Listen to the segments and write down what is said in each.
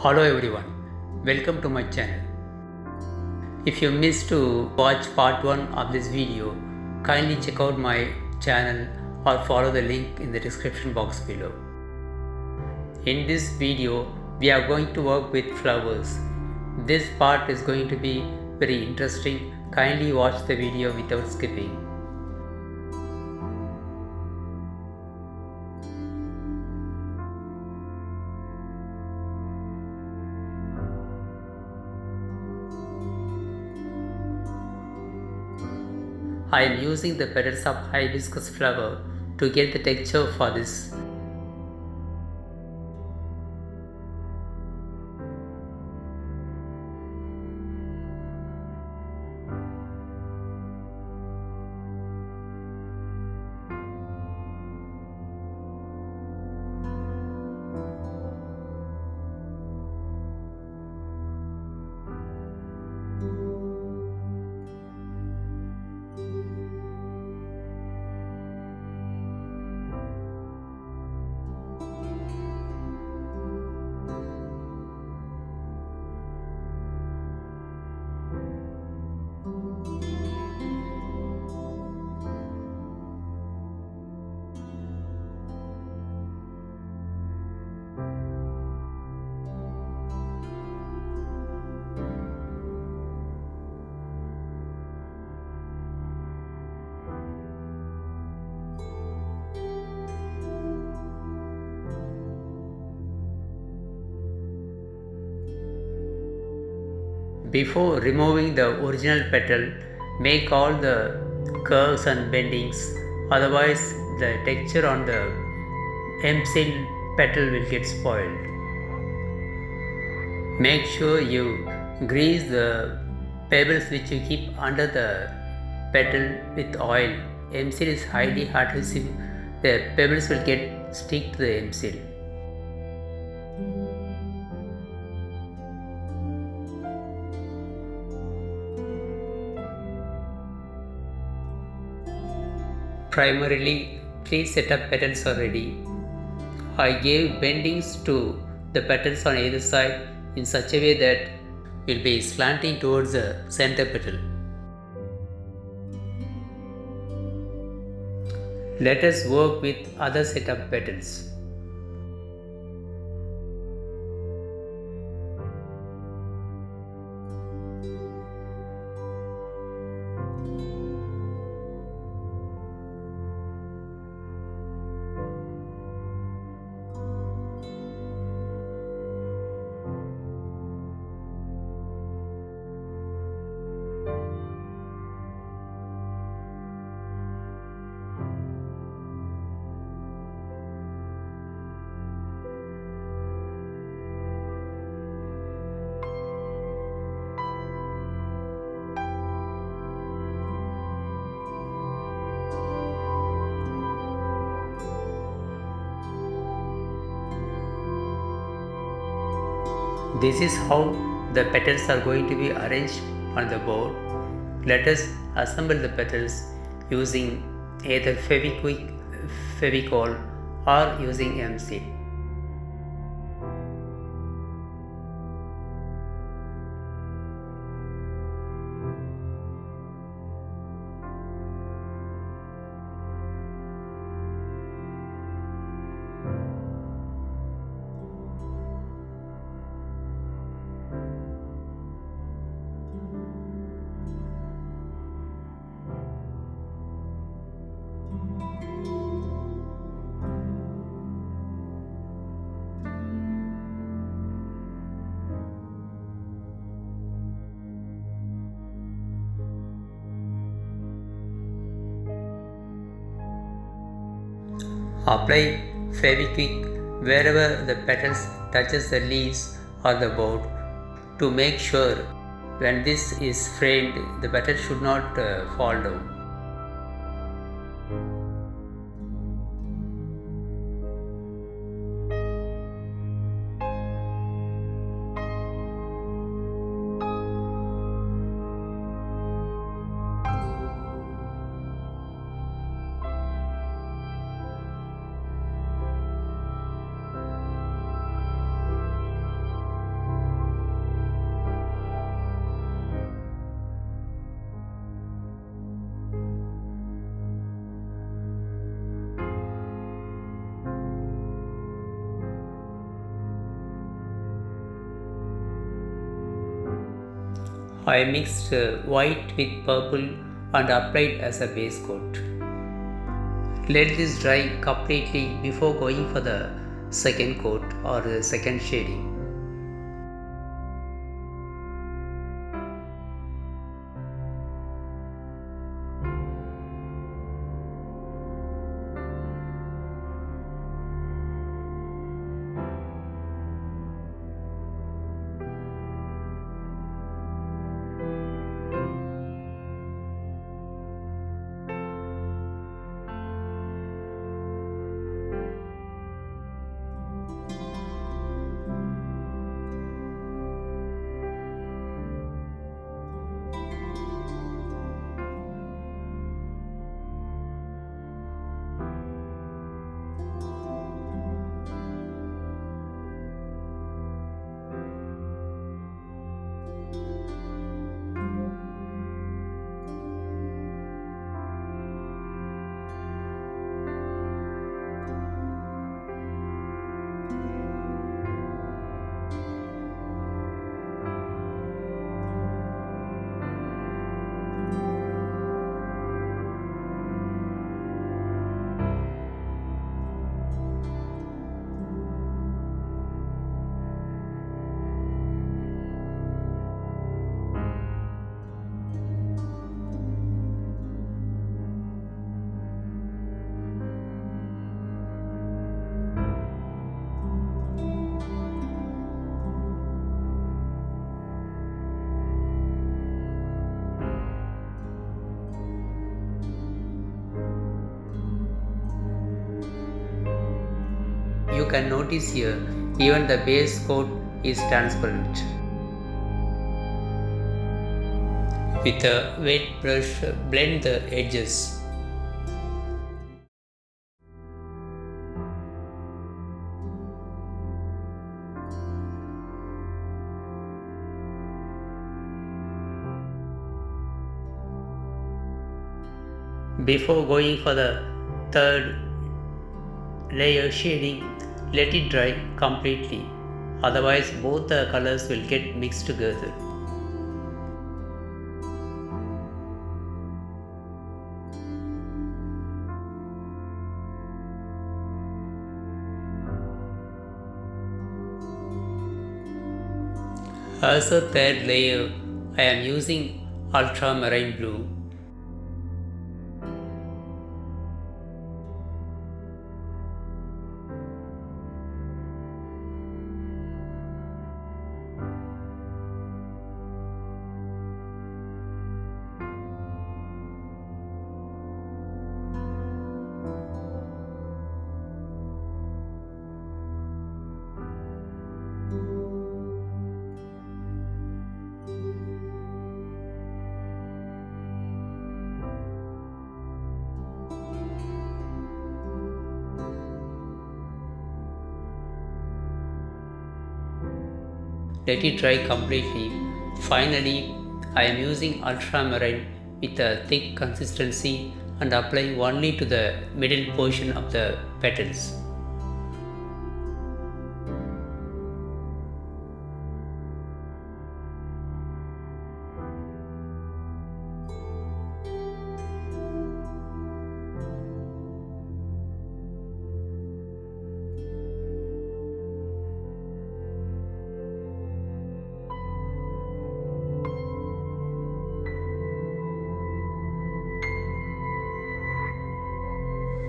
Hello everyone, welcome to my channel. If you missed to watch part 1 of this video, kindly check out my channel or follow the link in the description box below. In this video, we are going to work with flowers. This part is going to be very interesting. Kindly watch the video without skipping. I am using the petals of hibiscus flower to get the texture for this. Before removing the original petal, make all the curves and bendings, otherwise the texture on the mseal petal will get spoiled. Make sure you grease the pebbles which you keep under the petal with oil. Mseal is highly adhesive, the pebbles will get stick to the mseal. Primarily, 3 set of petals are ready. I gave bendings to the petals on either side in such a way that will be slanting towards the center petal. Let us work with other set of petals. This is how the petals are going to be arranged on the board. Let us assemble the petals using either Fevicol or using mseal. Apply Fevikwik wherever the petals touches the leaves or the board to make sure when this is framed the petal should not fall down. I mixed white with purple and applied as a base coat. Let this dry completely before going for the second coat or the second shading. You can notice here, even the base coat is transparent. With a wet brush, blend the edges. Before going for the third layer shading, let it dry completely. Otherwise, both the colors will get mixed together. As a third layer, I am using ultramarine blue. Let it dry completely. Finally, I am using ultramarine with a thick consistency and applying only to the middle portion of the petals.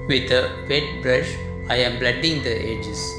With a wet brush, I am blending the edges.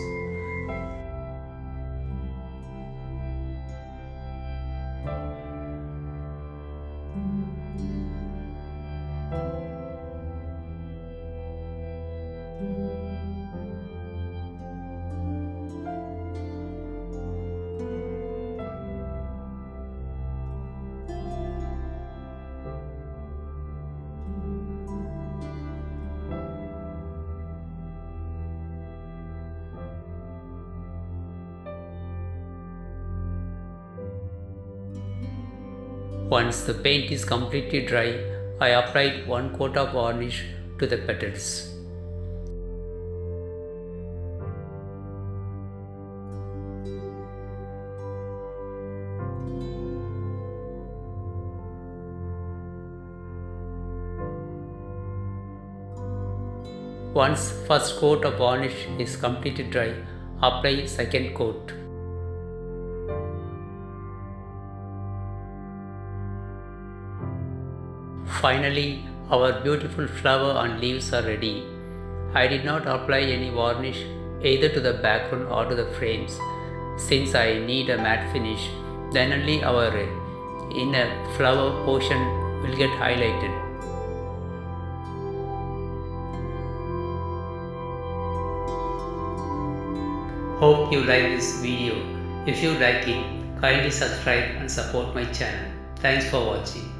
Once the paint is completely dry, I applied one coat of varnish to the petals. Once first coat of varnish is completely dry, apply second coat. Finally, our beautiful flower and leaves are ready. I did not apply any varnish either to the background or to the frames. Since I need a matte finish, then only our inner flower portion will get highlighted. Hope you like this video. If you like it, kindly subscribe and support my channel. Thanks for watching.